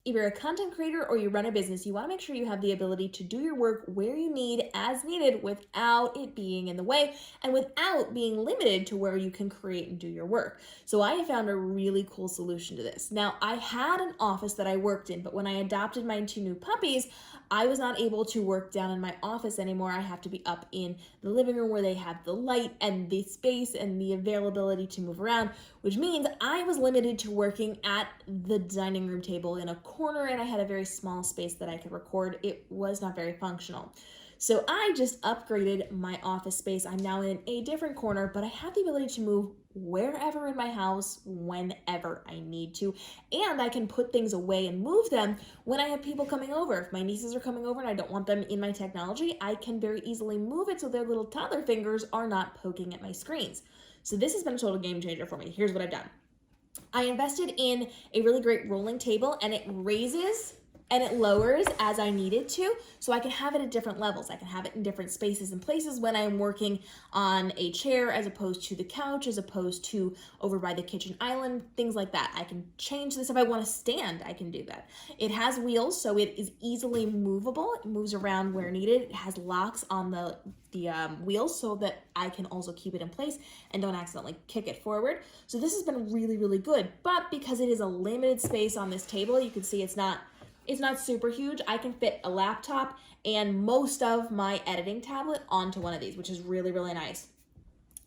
If you're a content creator or you run a business, you want to make sure you have the ability to do your work where you need as needed without it being in the way and without being limited to where you can create and do your work. So I found a really cool solution to this. Now, I had an office that I worked in, but when I adopted my 2 new puppies, I was not able to work down in my office anymore. I have to be up in the living room where they have the light and the space and the availability to move around, which means I was limited to working at the dining room table in a corner, and I had a very small space that I could record. It was not very functional. So I just upgraded my office space. I'm now in a different corner, but I have the ability to move wherever in my house, whenever I need to. And I can put things away and move them when I have people coming over. If my nieces are coming over and I don't want them in my technology, I can very easily move it so their little toddler fingers are not poking at my screens. So this has been a total game changer for me. Here's what I've done. I invested in a really great rolling table, and it raises and it lowers as I need it to, so I can have it at different levels. I can have it in different spaces and places when I'm working on a chair as opposed to the couch, as opposed to over by the kitchen island, things like that. I can change this. If I want to stand, I can do that. It has wheels, so it is easily movable. It moves around where needed. It has locks on the wheels so that I can also keep it in place and don't accidentally kick it forward. So this has been really, really good. But because it is a limited space on this table, you can see it's not super huge. I can fit a laptop and most of my editing tablet onto one of these, which is really, really nice.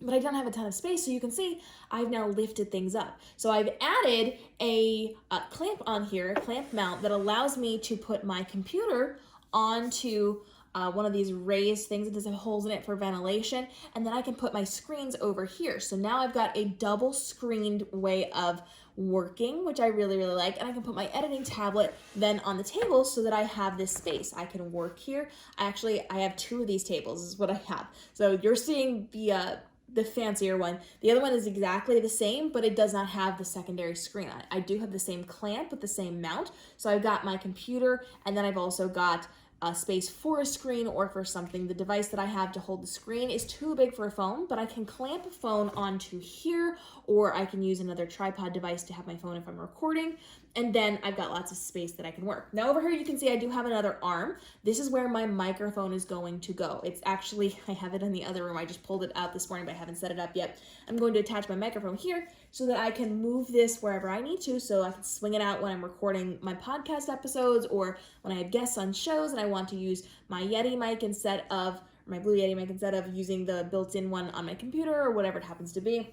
But I don't have a ton of space, so you can see I've now lifted things up. So I've added a clamp on here, a clamp mount that allows me to put my computer onto one of these raised things that does have holes in it for ventilation, and then I can put my screens over here. So now I've got a double screened way of working, which I really, really like, and I can put my editing tablet then on the table so that I have this space. I can work here. I have 2 of these tables is what I have. So you're seeing the fancier one. The other one is exactly the same, but it does not have the secondary screen on it. I do have the same clamp with the same mount. So I've got my computer, and then I've also got a space for a screen or for something. The device that I have to hold the screen is too big for a phone, but I can clamp a phone onto here, or I can use another tripod device to have my phone if I'm recording. And then I've got lots of space that I can work. Now over here you can see I do have another arm. This is where my microphone is going to go. It's actually, I have it in the other room. I just pulled it out this morning, but I haven't set it up yet. I'm going to attach my microphone here so that I can move this wherever I need to, so I can swing it out when I'm recording my podcast episodes or when I have guests on shows and I want to use my Yeti mic instead of, my Blue Yeti mic instead of using the built-in one on my computer or whatever it happens to be.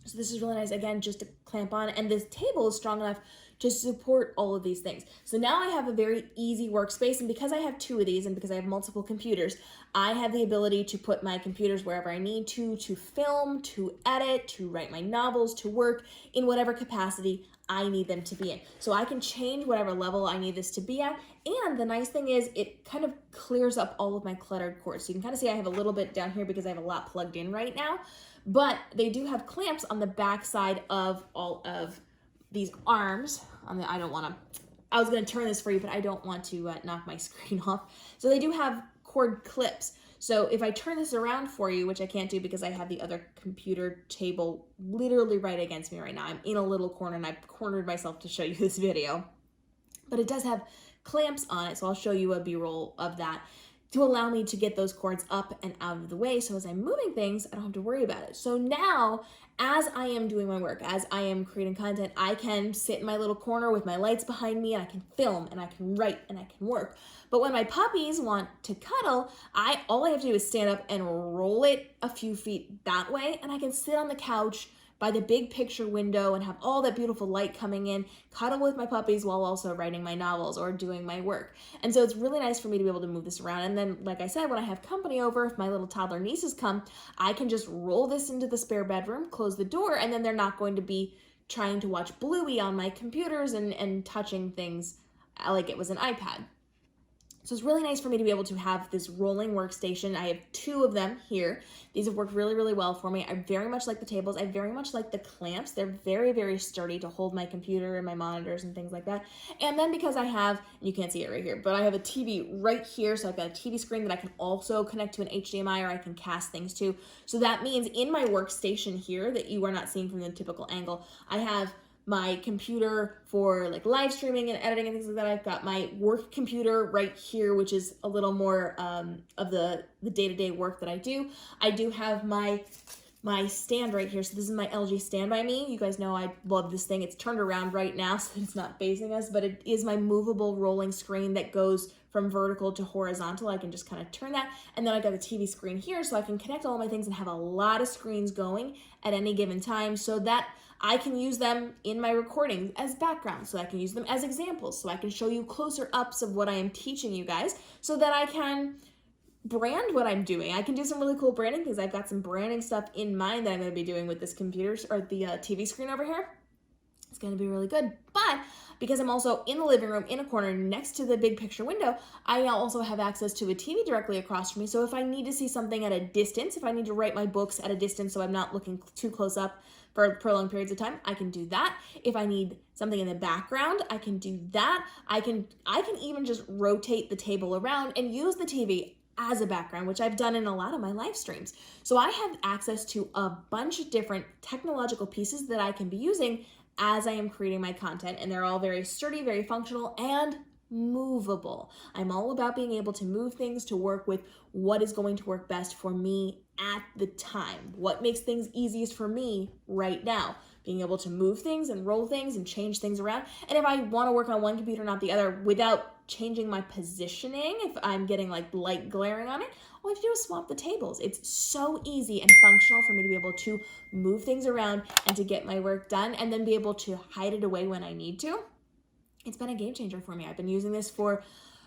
So this is really nice, again, just to clamp on, and this table is strong enough to support all of these things. So now I have a very easy workspace, and because I have 2 of these and because I have multiple computers, I have the ability to put my computers wherever I need to film, to edit, to write my novels, to work in whatever capacity I need them to be in. So I can change whatever level I need this to be at, and the nice thing is it kind of clears up all of my cluttered cords. So you can kind of see I have a little bit down here because I have a lot plugged in right now, but they do have clamps on the back side of all of these arms. I was gonna turn this for you, but I don't want to knock my screen off. So they do have cord clips. So if I turn this around for you, which I can't do because I have the other computer table literally right against me right now. I'm in a little corner and I've cornered myself to show you this video. But it does have clamps on it, so I'll show you a B-roll of that to allow me to get those cords up and out of the way, so as I'm moving things, I don't have to worry about it. So now, as I am doing my work, as I am creating content, I can sit in my little corner with my lights behind me, and I can film, and I can write, and I can work. But when my puppies want to cuddle, all I have to do is stand up and roll it a few feet that way, and I can sit on the couch by the big picture window and have all that beautiful light coming in, cuddle with my puppies while also writing my novels or doing my work. And so it's really nice for me to be able to move this around. And then, like I said, when I have company over, if my little toddler nieces come, I can just roll this into the spare bedroom, close the door, and then they're not going to be trying to watch Bluey on my computers and touching things like it was an iPad. So it's really nice for me to be able to have this rolling workstation. I have 2 of them here. These have worked really, really well for me. I very much like the tables. I very much like the clamps. They're very, very sturdy to hold my computer and my monitors and things like that. And then because I have, you can't see it right here, but I have a TV right here. So I've got a TV screen that I can also connect to an HDMI or I can cast things to. So that means in my workstation here that you are not seeing from the typical angle, I have my computer for like live streaming and editing and things like that. I've got my work computer right here, which is a little more of the day-to-day work that I do. I do have my stand right here. So this is my LG Stand By Me. You guys know I love this thing. It's turned around right now so it's not facing us, but it is my movable rolling screen that goes from vertical to horizontal. I can just kind of turn that. And then I got the TV screen here so I can connect all my things and have a lot of screens going at any given time so that I can use them in my recordings as background, so I can use them as examples, so I can show you closer ups of what I am teaching you guys so that I can brand what I'm doing. I can do some really cool branding because I've got some branding stuff in mind that I'm going to be doing with this computer or the TV screen over here. It's going to be really good. But because I'm also in the living room in a corner next to the big picture window, I now also have access to a TV directly across from me. So if I need to see something at a distance, if I need to write my books at a distance so I'm not looking too close up for prolonged periods of time, I can do that. If I need something in the background, I can do that. I can even just rotate the table around and use the TV as a background, which I've done in a lot of my live streams. So I have access to a bunch of different technological pieces that I can be using as I am creating my content, and they're all very sturdy, very functional, and movable. I'm all about being able to move things to work with what is going to work best for me at the time. What makes things easiest for me right now. Being able to move things and roll things and change things around. And if I want to work on one computer, not the other, without changing my positioning, if I'm getting like light glaring on it, all I have to do is swap the tables. It's so easy and functional for me to be able to move things around and to get my work done and then be able to hide it away when I need to. It's been a game changer for me. I've been using this for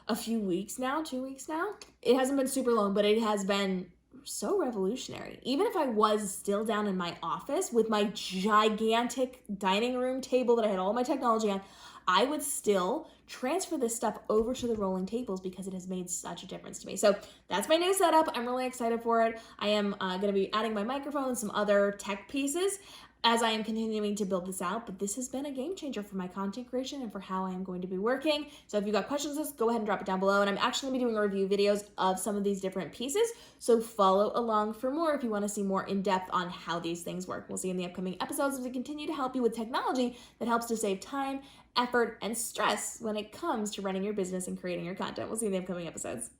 a few weeks now, 2 weeks now. It hasn't been super long, but it has been so revolutionary. Even if I was still down in my office with my gigantic dining room table that I had all my technology on, I would still transfer this stuff over to the rolling tables because it has made such a difference to me. So that's my new setup. I'm really excited for it. I am going to be adding my microphone and some other tech pieces as I am continuing to build this out, but this has been a game changer for my content creation and for how I am going to be working. So if you've got questions, just go ahead and drop it down below. And I'm actually gonna be doing review videos of some of these different pieces. So follow along for more if you wanna see more in depth on how these things work. We'll see you in the upcoming episodes as we continue to help you with technology that helps to save time, effort, and stress when it comes to running your business and creating your content. We'll see you in the upcoming episodes.